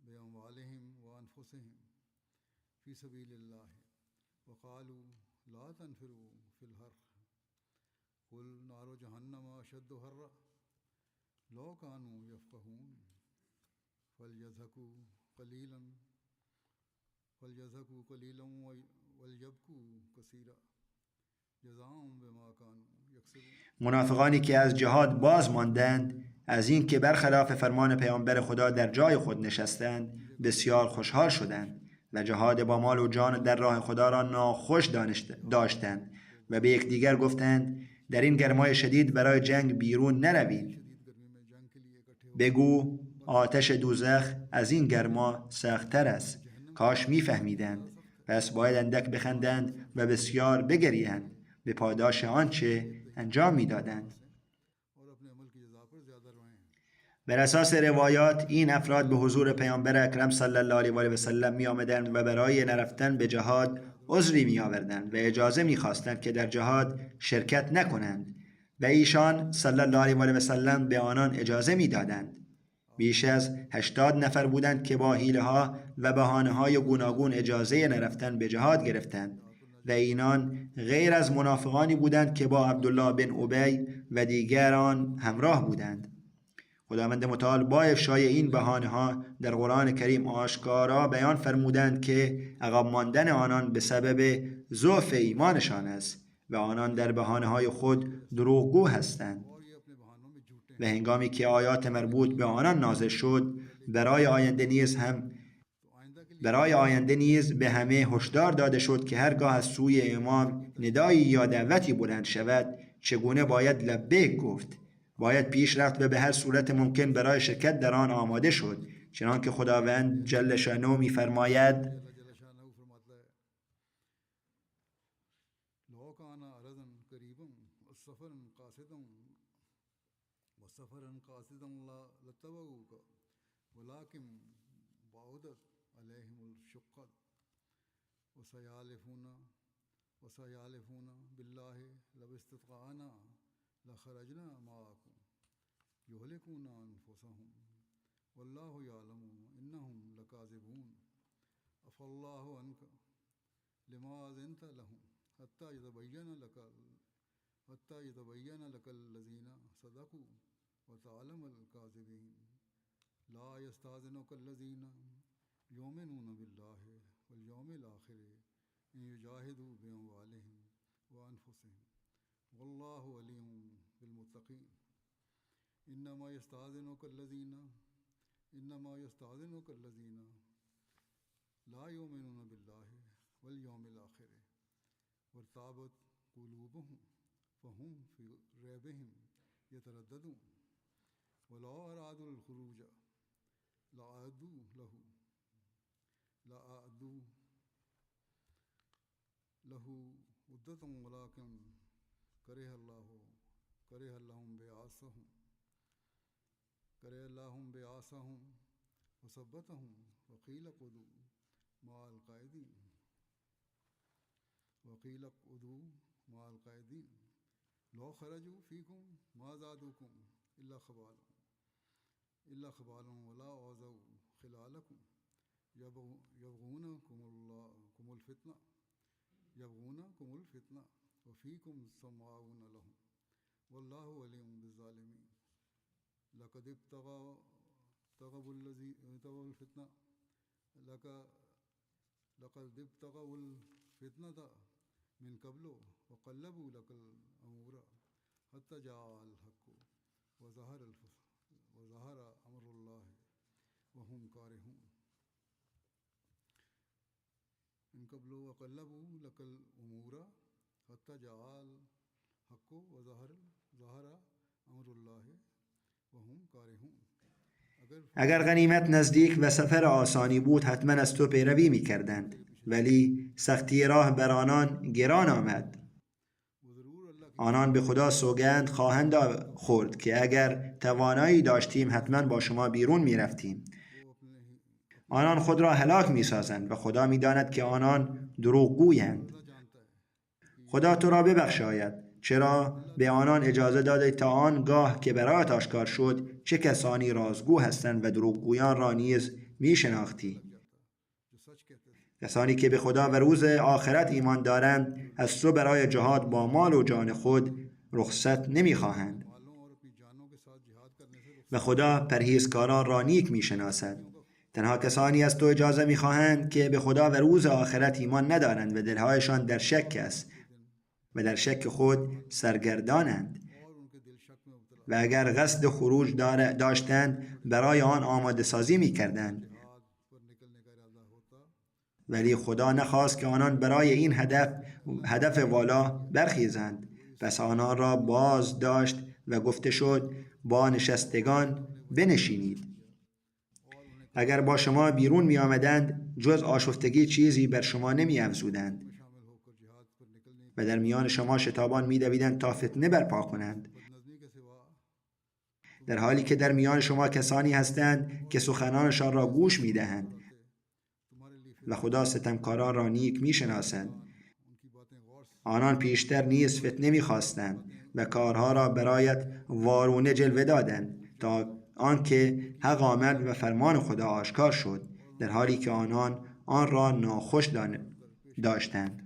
بأموالهم وأنفسهم في سبيل الله وقالوا لا تنفروا في الحر قل نار جهنم أشد حرا لو كانوا يفقهون فليضحكوا قليلا وليبكوا كثيرا جزاء بما كانوا يكسبون. منافقانی که از جهاد باز ماندند از این که برخلاف فرمان پیامبر خدا در جای خود نشستند بسیار خوشحال شدند و جهاد با مال و جان در راه خدا را ناخوش داشتند و به یکدیگر گفتند: در این گرمای شدید برای جنگ بیرون نروید. بگو آتش دوزخ از این گرما سخت‌تر است. کاش می‌فهمیدند. پس باید اندک بخندند و بسیار بگریند به پاداش آنچه انجام می‌دادند. بر اساس روایات این افراد به حضور پیامبر اکرم صلی الله علیه و سلم می آمدند و برای نرفتن به جهاد عذری می آوردند و اجازه می خواستند که در جهاد شرکت نکنند و ایشان صلی الله علیه و سلم به آنان اجازه می دادند. بیش از 80 نفر بودند که با حیله ها و بهانه های گوناگون اجازه نرفتن به جهاد گرفتند و اینان غیر از منافقانی بودند که با عبدالله بن ابی و دیگران همراه بودند. خداوند متعال با افشای این بهانه ها در قرآن کریم آشکارا بیان فرمودند که عقب ماندن آنان به سبب ضعف ایمانشان است و آنان در بهانه های خود دروغگو هستند. و هنگامی که آیات مربوط به آنان نازل شد برای آینده نیز به همه هشدار داده شد که هرگاه از سوی امام ندایی یا دعوتی بلند شود چگونه باید لبیک گفت باید پیش رفت و به هر صورت ممکن برای شرکت در آن آماده شد، چنانکه خداوند جل شأنه می‌فرماید: जल शानहू फरमाता है लो काना अरदन करीबम वसफरन कासिदम ला लतबऊका वलाकिन बाउदत अलैहिमुल शुक्कत वसयालिफूना बिल्लाहि लबिस्ततआना लखरजना माअकुम युहलिकूना अनफुसहुम वल्लाहु यालमु इन्नहुम लकाज़िबून अफ़ल्लाहु अन्का लिमा अज़िनत लहुम हत्ता यतबय्यन लकल लज़ीना सदक़ू व तअलमल काज़िबीन ला यस्ताज़िनुकल लज़ीना युमिनून बिल्लाहि वल यौमिल आखिर इन युजाहिदू बिअमवालिहिम व अनफुसिहिम वल्लाहु अलीमुम बिल मुत्तक़ीन इन्नमा यस्ताज़िनुकल लज़ीना ला युमिनून बिल्लाहि वल यौमिल आखिर वरताबत कुलूबुहुम फहुम फी रैबिहिम यतरद्ददून वलौ अरादुल खुरूज लअअद्दू लहू उद्दतम वलाकिन करहल्लाहुम बिआसहुम वसब्बतहुम वक़ील क़ुदू माअल क़ाइदीन लो खरजू फ़ीकुम मा ज़ादूकुम इल्ला ख़बालन वला औज़ऊ ख़िलालकुम यबग़ूनकुमुल फ़ितना व फ़ीकुम समाऊन लहुम वल्लाहु अलीमुम बिज़्ज़ालिमीन लक़द इब्तग़वुल फ़ितनता मिन क़ब्लु व क़ल्लबू लकल अमूरा हत्ता जाअल हक़्क़ु व ज़हर अमरुल्लाहि व हुम कारिहून मिन क़ब्लु व क़ल्लबू लकल अमूरा हत्ता जाअल हक़्क़ु व ज़हर अमरुल्लाहि व हुम कारिहून اگر غنیمت نزدیک و سفر آسانی بود حتما از تو پیروی می‌کردند، ولی سختی راه بر آنان گران آمد. آنان به خدا سوگند خواهند خورد که اگر توانایی داشتیم حتما با شما بیرون می‌رفتیم. آنان خود را هلاک می‌سازند و خدا می‌داند که آنان دروغگویند. خدا تو را ببخشاید. چرا به آنان اجازه داده تا آنگاه که برایت آشکار شد چه کسانی رازگو هستند و دروغگویان را نیز می‌شناختی. کسانی که به خدا و روز آخرت ایمان دارند از تو برای جهاد با مال و جان خود رخصت نمی‌خواهند و خدا پرهیزکاران را نیک می‌شناسد. تنها کسانی از تو اجازه می‌خواهند که به خدا و روز آخرت ایمان ندارند و دلهایشان در شک است و در شک خود سرگردانند و اگر قصد خروج داشتند برای آن آماده سازی می‌کردند، ولی خدا نخواست که آنان برای این هدف والا برخیزند. پس آنان را باز داشت و گفته شد با نشستگان بنشینید. اگر با شما بیرون می آمدند جز آشفتگی چیزی بر شما نمی افزودند و در میان شما شتابان می دویدند تا فتنه برپا کنند، در حالی که در میان شما کسانی هستند که سخنانشان را گوش می دهند و خدا ستمکاران را نیک می شناسد. آنان پیشتر نیز فتنه می خواستند و کارها را برایت وارونه جلوه دادند تا آنکه حق آمد و فرمان خدا آشکار شد، در حالی که آنان آن را ناخوش داشتند.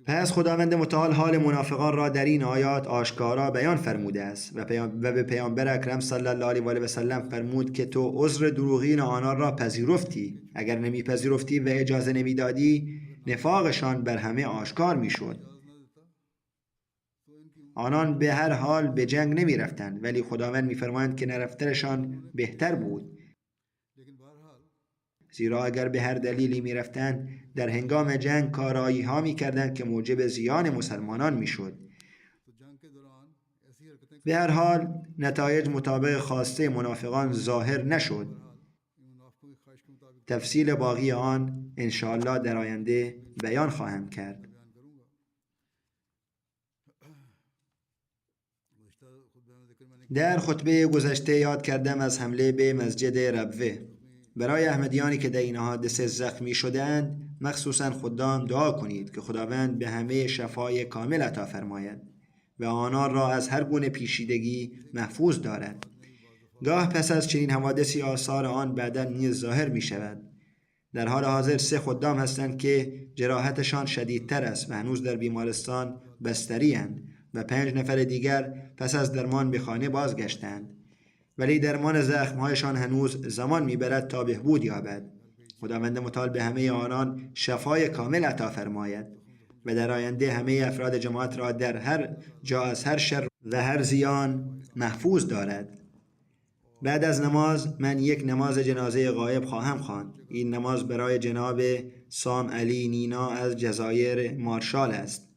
پس خداوند متعال حال منافقان را در این آیات آشکارا بیان فرموده است و به پیامبر اکرم صلی الله علیه و آله و سلم فرمود که تو عذر دروغین آنان را پذیرفتی. اگر نمیپذیرفتی و اجازه نمیدادی نفاقشان بر همه آشکار میشد. آنان به هر حال به جنگ نمی رفتند، ولی خداوند میفرماید که نرفتنشان بهتر بود. زیرا اگر به هر دلیلی میرفتند در هنگام جنگ کارایی ها میکردند که موجب زیان مسلمانان میشد. به هر حال نتایج مطابق خواسته منافقان ظاهر نشد. تفصیل باقی آن انشاءالله در آینده بیان خواهم کرد. در خطبه گذشته یاد کردم از حمله به مسجد ربوه. برای احمدیانی که در این حادثه زخمی شدند مخصوصا خدام دعا کنید که خداوند به همه شفای کامل عطا فرماید و آنان را از هر گونه پیچیدگی محفوظ دارد. گاه پس از چنین حوادثی آثار آن بعدا نیز ظاهر می شود. در حال حاضر 3 خدام هستند که جراحتشان شدیدتر است و هنوز در بیمارستان بستری اند و 5 نفر دیگر پس از درمان به خانه بازگشتند، ولی درمان زخمهایشان هنوز زمان میبرد تا بهبود یابد. خداوند متعال به همه آنان شفای کامل عطا فرماید و در آینده همه افراد جماعت را در هر جا از هر شر و هر زیان محفوظ دارد. بعد از نماز من یک نماز جنازه غایب خواهم خواند. این نماز برای جناب سام علی نینا از جزایر مارشال است.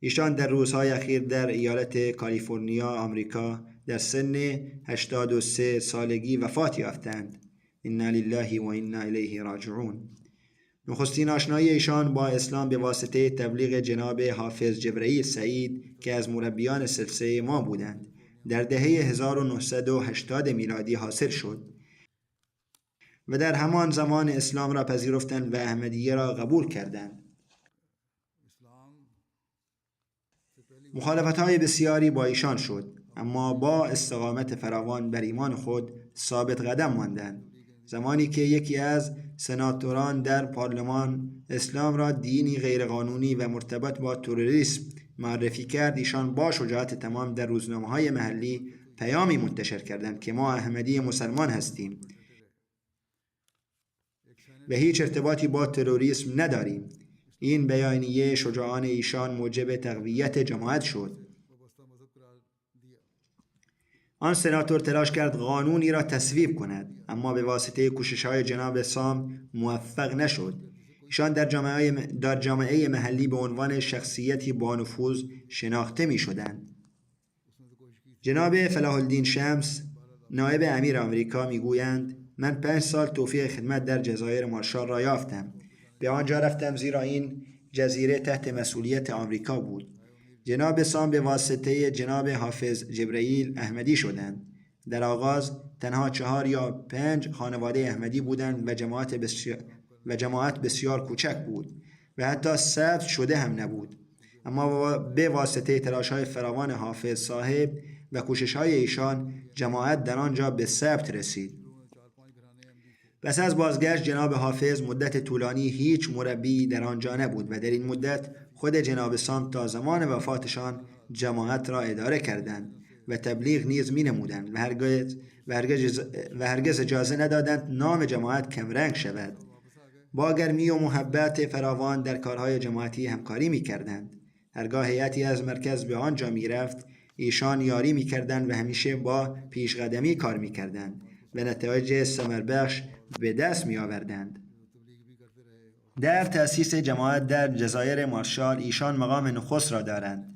ایشان در روزهای اخیر در ایالت کالیفرنیا آمریکا در سن 83 سالگی وفات یافتند. انا لله و انا الیه راجعون. نخستین آشنایی ایشان با اسلام به واسطه تبلیغ جناب حافظ جبرئیل سعید که از مربیان سلسله ما بودند در دهه 1980 میلادی حاصل شد و در همان زمان اسلام را پذیرفتند و احمدیه را قبول کردند. مخالفت‌های بسیاری با ایشان شد، اما با استقامت فراوان بر ایمان خود ثابت قدم ماندند. زمانی که یکی از سناتوران در پارلمان اسلام را دینی غیرقانونی و مرتبط با تروریسم معرفی کرد، ایشان با شجاعت تمام در روزنامه‌های محلی پیامی منتشر کردند که ما احمدی مسلمان هستیم و هیچ ارتباطی با تروریسم نداریم. این بیانیه شجاعان ایشان موجب تقویت جماعت شد. آن سناتور تلاش کرد قانونی را تصویب کند، اما به واسطه کوشش‌های جناب سام موفق نشد. ایشان در جامعه محلی به عنوان شخصیتی با نفوذ شناخته می شدند. جناب فلاح الدین شمس نایب امیر آمریکا می گویند من 5 سال توفیق خدمت در جزایر مارشال را یافتم. به آنجا رفتم زیرا این جزیره تحت مسئولیت آمریکا بود. جناب سام به واسطه جناب حافظ جبرئیل احمدی شدند. در آغاز تنها 4 یا 5 خانواده احمدی بودند و جماعت بسیار کوچک بود و حتی ثبت شده هم نبود، اما به واسطه تلاش‌های فراوان حافظ صاحب و کوشش‌های ایشان جماعت در آنجا به ثبت رسید. پس از بازگشت جناب حافظ مدت طولانی هیچ مربی در آنجا نبود و در این مدت خود جناب سام تا زمان وفاتشان جماعت را اداره کردند و تبلیغ نیز می نمودند و هرگز اجازه ندادند نام جماعت کمرنگ شود. با گرمی و محبت فراوان در کارهای جماعتی همکاری می کردند. هرگاه هیئتی از مرکز به آنجا می رفت ایشان یاری می کردند و همیشه با پیشقدمی کار می کردند و نتایج ثمربخش به دست می آوردند. در تأسیس جماعت در جزایر مارشال ایشان مقام نخست را دارند.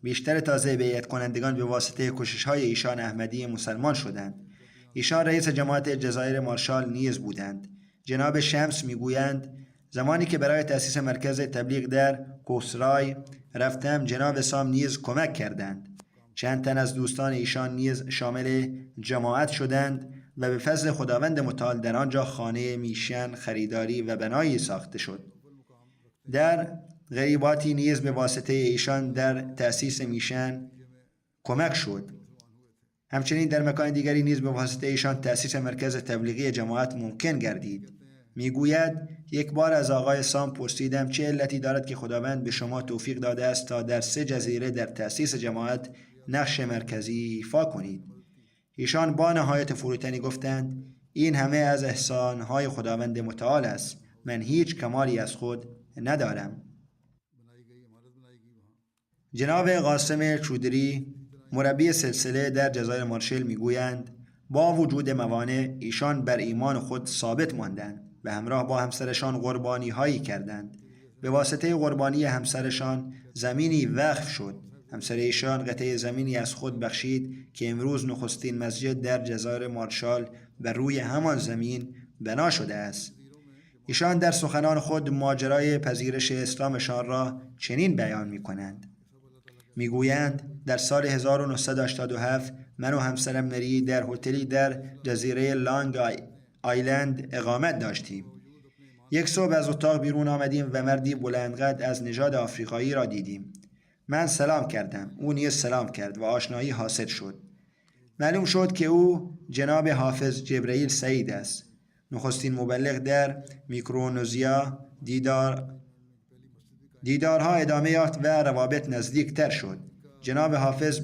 بیشتر تازه بیعت کنندگان به واسطه کوشش‌های ایشان احمدی مسلمان شدند. ایشان رئیس جماعت جزایر مارشال نیز بودند. جناب شمس میگویند زمانی که برای تأسیس مرکز تبلیغ در کوسرای رفتم جناب سام نیز کمک کردند. چند تن از دوستان ایشان نیز شامل جماعت شدند و به فضل خداوند متعال در آنجا خانه میشن خریداری و بنایی ساخته شد. در غریباتی نیز به واسطه ایشان در تأسیس میشن کمک شد. همچنین در مکان دیگری نیز به واسطه ایشان تأسیس مرکز تبلیغی جماعت ممکن گردید. میگوید یک بار از آقای سام پرسیدم چه علتی دارد که خداوند به شما توفیق داده است تا در 3 جزیره در تأسیس جماعت نقش مرکزی ایفا کنید. ایشان با نهایت فروتنی گفتند این همه از احسانهای خداوند متعال است. من هیچ کمالی از خود ندارم. جناب قاسم چودری مربی سلسله در جزایر مارشال میگویند با وجود موانع ایشان بر ایمان خود ثابت ماندند و همراه با همسرشان قربانی هایی کردند. به واسطه قربانی همسرشان زمینی وقف شد. همسر ایشان قطعه زمینی از خود بخشید که امروز نخستین مسجد در جزایر مارشال بر روی همان زمین بنا شده است. ایشان در سخنان خود ماجرای پذیرش اسلامشان را چنین بیان می کنند. می گویند در سال 1987 من و همسرم مری در هتلی در جزیره لانگ آیلند اقامت داشتیم. یک صبح از اتاق بیرون آمدیم و مردی بلندقد از نژاد آفریقایی را دیدیم. من سلام کردم، او نیز سلام کرد و آشنایی حاصل شد. معلوم شد که او جناب حافظ جبرئیل سعید است، نخستین مبلغ در میکرونزیا. دیدارها ادامه یافت و روابط نزدیکتر شد. جناب حافظ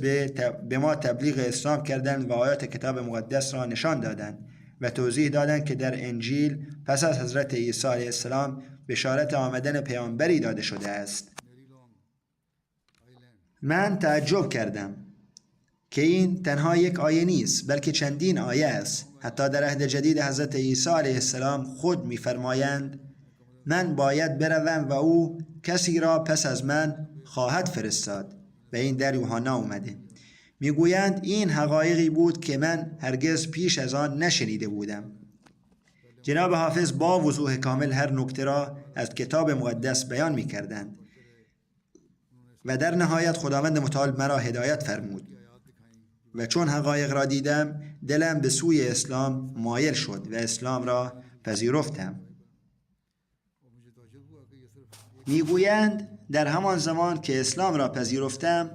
به ما تبلیغ اسلام کردند و آیات کتاب مقدس را نشان دادند و توضیح دادند که در انجیل پس از حضرت عیسی علیه السلام بشارت آمدن پیامبری داده شده است. من تعجب کردم که این تنها یک آیه نیست بلکه چندین آیه است. حتی در عهد جدید حضرت عیسی علیه السلام خود می‌فرمایند من باید بروم و او کسی را پس از من خواهد فرستاد و این در یوحنا اومده. میگویند این حقایقی بود که من هرگز پیش از آن نشنیده بودم. جناب حافظ با وضوح کامل هر نکته را از کتاب مقدس بیان می‌کردند و در نهایت خداوند متعال مرا هدایت فرمود و چون حقایق را دیدم دلم به سوی اسلام مایل شد و اسلام را پذیرفتم. میگویند در همان زمان که اسلام را پذیرفتم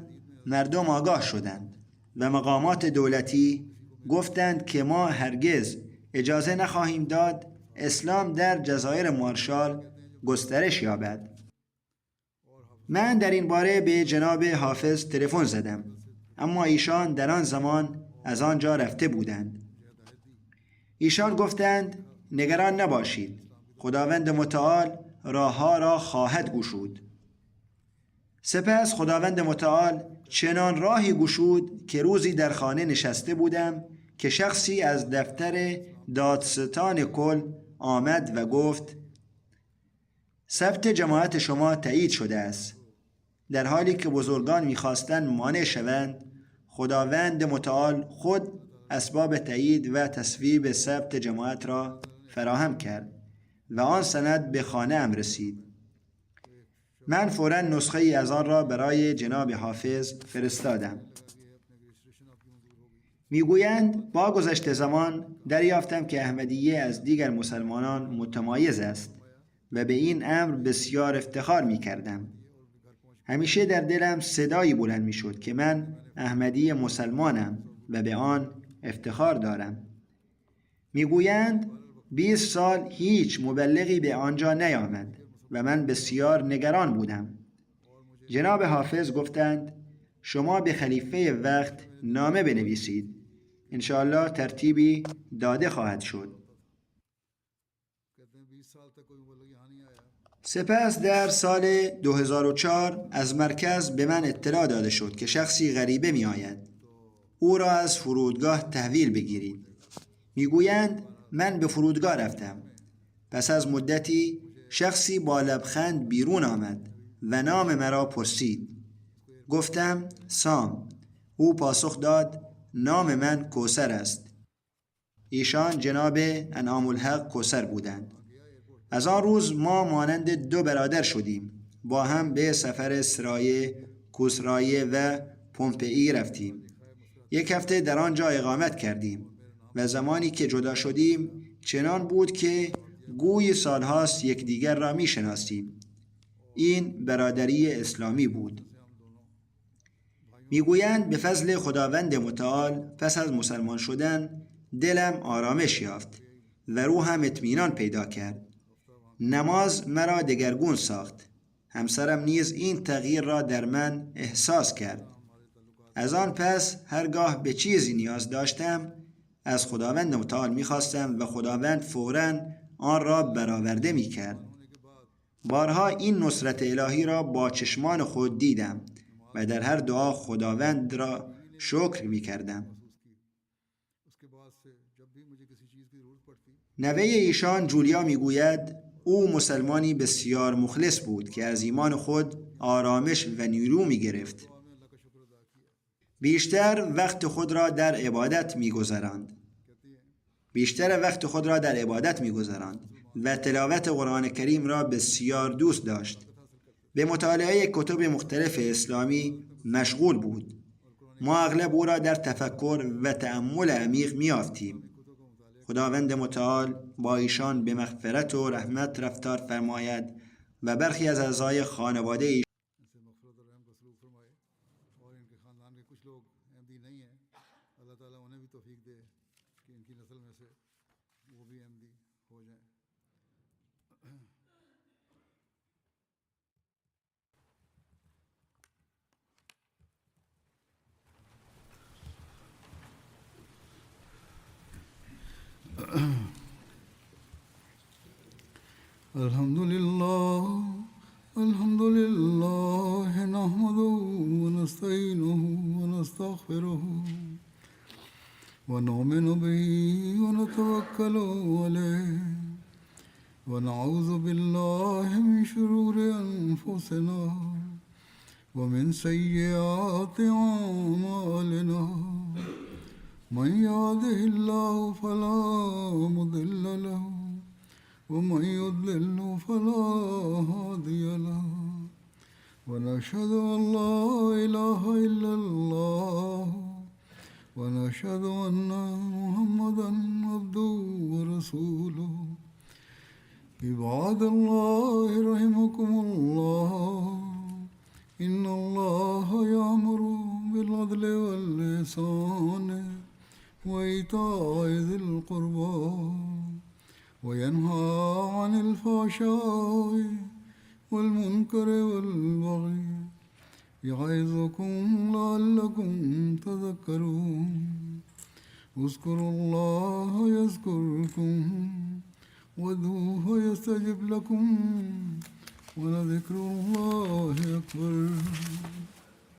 مردم آگاه شدند و مقامات دولتی گفتند که ما هرگز اجازه نخواهیم داد اسلام در جزایر مارشال گسترش یابد. من در این باره به جناب حافظ تلفن زدم، اما ایشان در آن زمان از آنجا رفته بودند. ایشان گفتند نگران نباشید، خداوند متعال راهها را خواهد گشود. سپس خداوند متعال چنان راهی گشود که روزی در خانه نشسته بودم که شخصی از دفتر دادستان کل آمد و گفت ثبت جماعت شما تایید شده است. در حالی که بزرگان می‌خواستند مانع شوند، خداوند متعال خود اسباب تایید و تصویب ثبت جماعت را فراهم کرد و آن سند به خانه ام رسید. من فوراً نسخه ای از آن را برای جناب حافظ فرستادم. میگویند با گذشت زمان دریافتم که احمدیه از دیگر مسلمانان متمایز است و به این امر بسیار افتخار میکردم. همیشه در دلم صدایی بلند میشد که من احمدی مسلمانم و به آن افتخار دارم. میگویند 20 سال هیچ مبلغی به آنجا نیامد و من بسیار نگران بودم. جناب حافظ گفتند شما به خلیفه وقت نامه بنویسید، انشاءالله ترتیبی داده خواهد شد. سپس در سال 2004 از مرکز به من اطلاع داده شد که شخصی غریبه می آید. او را از فرودگاه تحویل بگیرید. میگویند من به فرودگاه رفتم. پس از مدتی شخصی با لبخند بیرون آمد و نام مرا پرسید. گفتم سام. او پاسخ داد نام من کوثر است. ایشان جناب انعام الحق کوثر بودند. از آن روز ما مانند دو برادر شدیم. با هم به سفر سرایه، کوسرایه و پومپئی رفتیم. یک هفته در آنجا اقامت کردیم و زمانی که جدا شدیم چنان بود که گوی سالهاست یکدیگر را می شناسیم. این برادری اسلامی بود. میگویند به فضل خداوند متعال پس از مسلمان شدن دلم آرامش یافت و روحم اطمینان پیدا کرد. نماز مرا دگرگون ساخت. همسرم نیز این تغییر را در من احساس کرد. از آن پس هرگاه به چیزی نیاز داشتم از خداوند متعال می‌خواستم و خداوند فوراً آن را برآورده می‌کرد. بارها این نصرت الهی را با چشمان خود دیدم و در هر دعا خداوند را شکر می‌کردم. نوه ایشان جولیا میگوید او مسلمانی بسیار مخلص بود که از ایمان خود آرامش و نیرو میگرفت. بیشتر وقت خود را در عبادت میگذراند و تلاوت قرآن کریم را بسیار دوست داشت. به مطالعه کتب مختلف اسلامی مشغول بود. ما اغلب او را در تفکر و تأمل عمیق میافتیم. خداوند متعال با ایشان به مغفرت و رحمت رفتار فرماید و برخی از اعضای خانواده ایشان الحمد لله نحمده ونستعينه ونستغفره ونؤمن به ونتوكل عليه ونعوذ بالله من شرور أنفسنا ومن سيئات أعمالنا من يهده الله فلا مضل له ومن يضلل فلا هادي له ونشهد أن لا إله إلا الله ونشهد أن محمدا عبده ورسوله عباد الله رحمكم الله إن الله يأمر بالعدل والإحسان وإيتاء ذي القربى وينهى عن الفحشاء والمنكر والبغي يعظكم لعلكم تذكرون اذكروا الله يذكركم وادعوه يستجب لكم ولذكر الله أكبر.